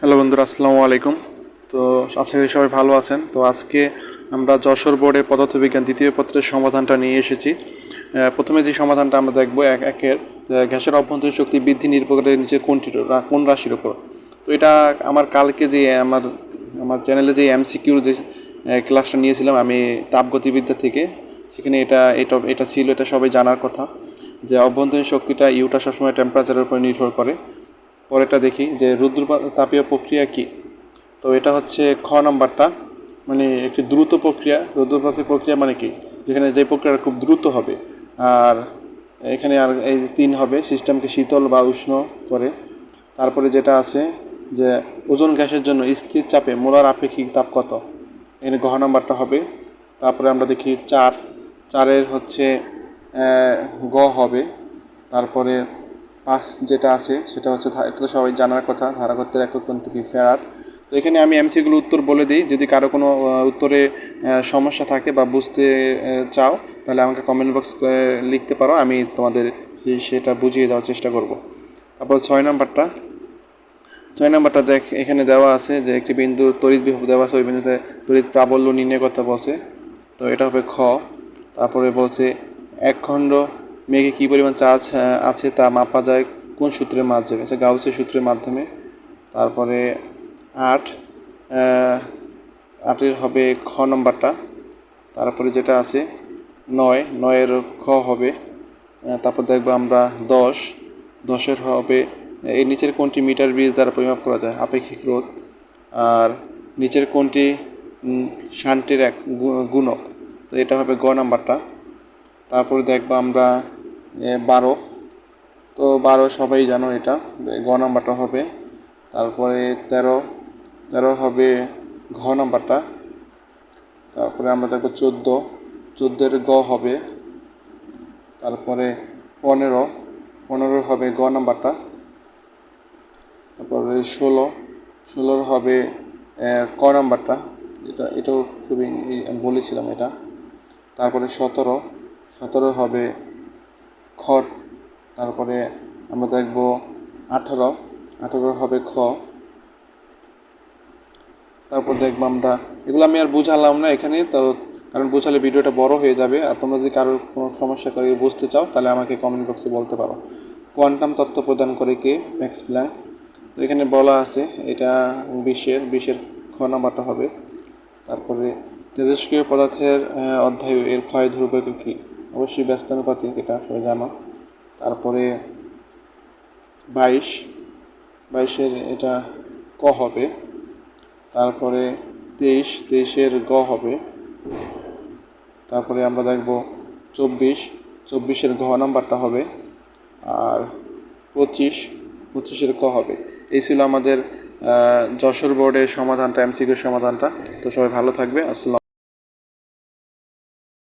Hello বন্ধুরা, আসসালামু আলাইকুম। তো আশা করি সবাই ভালো আছেন। তো আজকে আমরা যশোর বোর্ডের পদার্থবিজ্ঞান দ্বিতীয় পত্রের সমাধানটা নিয়ে এসেছি। প্রথমে যে সমাধানটা আমরা দেখব একের গ্যাসের অভ্যন্তরীণ শক্তি বৃদ্ধি নির্ভর করে নিচের কোন রাশির উপর। তো এটা আমার কালকে যে আমার আমার চ্যানেলে যে এমসিকিউর যে ক্লাসটা নিয়েছিলাম আমি তাপগতিবিদ্যা থেকে, সেখানে এটা এটা এটা ছিল, এটা সবাই জানার কথা যে অভ্যন্তরীণ শক্তিটা ইউটা সবসময় টেম্পারেচারের উপর নির্ভর করে। পরেরটা দেখি যে রুদ্রতাপীয় প্রক্রিয়া কি। তো এটা হচ্ছে খ নাম্বারটা, মানে একটি দ্রুত প্রক্রিয়া। রুদ্রতাপীয় প্রক্রিয়া মানে কি, যেখানে যে প্রক্রিয়াটা খুব দ্রুত হবে। আর এখানে আর এই 3 হবে সিস্টেমকে শীতল বা উষ্ণ করে। তারপরে যেটা আছে যে ওজোন গ্যাসের জন্য স্থির চাপে মোলার আপেক্ষিক তাপ কত, এখানে ঘ নাম্বারটা হবে। তারপরে আমরা দেখি চারের হচ্ছে গ হবে। তারপরে 5 যেটা আছে সেটা হচ্ছে, এটা তো সবাই জানার কথা, ধারাগত্যের একক কোনটি কি, ফ্যারাড। তো এখানে আমি এমসিগুলো উত্তর বলে দিই, যদি কারো কোনো উত্তরে সমস্যা থাকে বা বুঝতে চাও তাহলে আমাকে কমেন্ট বক্স লিখতে পারো, আমি তোমাদের সেটা বুঝিয়ে দেওয়ার চেষ্টা করব। তারপর 6 নাম্বারটা দেখ, এখানে দেওয়া আছে যে একটি বিন্দু তড়িৎ বিভব দেওয়া আছে, ওই বিন্দুতে তড়িৎ প্রাবল্য নির্ণয় করতে বলছে। তো এটা হবে খ। তারপরে বলছে এক খণ্ড মেঘে কী পরিমাণ চার্জ আছে তা মাপা যায় কোন সূত্রের মাধ্যমে, এটা গাউসের সূত্রের মাধ্যমে। তারপরে 8 8-এর হবে খ নম্বরটা। তারপরে যেটা আছে 9-এর খ হবে। তারপর দেখবো আমরা 10-এর হবে এই নিচের কোনটি মিটার ব্রিজ দ্বারা পরিমাপ করা যায়, আপেক্ষিক রোধ। আর নিচের কোনটি শান্তির এক গুণক, তো এটা হবে গ নাম্বারটা। তারপরে দেখবো আমরা 12, তো 12 সবাই জানো, এটা গ নাম্বারটা হবে। তারপরে 13 হবে ঘ নাম্বারটা। তারপরে আমরা দেখবো 14-এর গ হবে। তারপরে 15 হবে গ নাম্বারটা। তারপরে 16 হবে ক নাম্বারটা, এটাও খুবই আমি বলেছিলাম এটা। তারপরে 17 হবে খ। তারপরে আমরা দেখব 18 হবে খ। তারপর দেখবো আমরা, এগুলো আমি আর বুঝালাম না এখানে, তো কারণ বুঝালে ভিডিওটা বড় হয়ে যাবে। আর তোমরা যদি কারোর কোনো সমস্যা করে বুঝতে চাও তাহলে আমাকে কমেন্ট বক্সে বলতে পারো। কোয়ান্টাম তত্ত্ব প্রদান করে কে, ম্যাক্স প্ল্যাঙ্ক। তো এখানে বলা আছে এটা 20-এর খ নাম্বারটা হবে। তারপরে তেজস্ক্রিয় পদার্থের অধ্যায় এর ক্ষয় ধ্রুবক কী, অবশ্যই ব্যস্তানুপাতিক, এটা সবাই জানো। তারপরে 22-এর এটা ক হবে। তারপরে 23-এর গ হবে। তারপরে আমরা দেখব 24-এর ঘ নাম্বারটা হবে। আর 25-এর ক হবে। এই ছিল আমাদের যশোর বোর্ডের সমাধানটা, এমসিকিউর সমাধানটা। তো সবাই ভালো থাকবে। আসসালাম।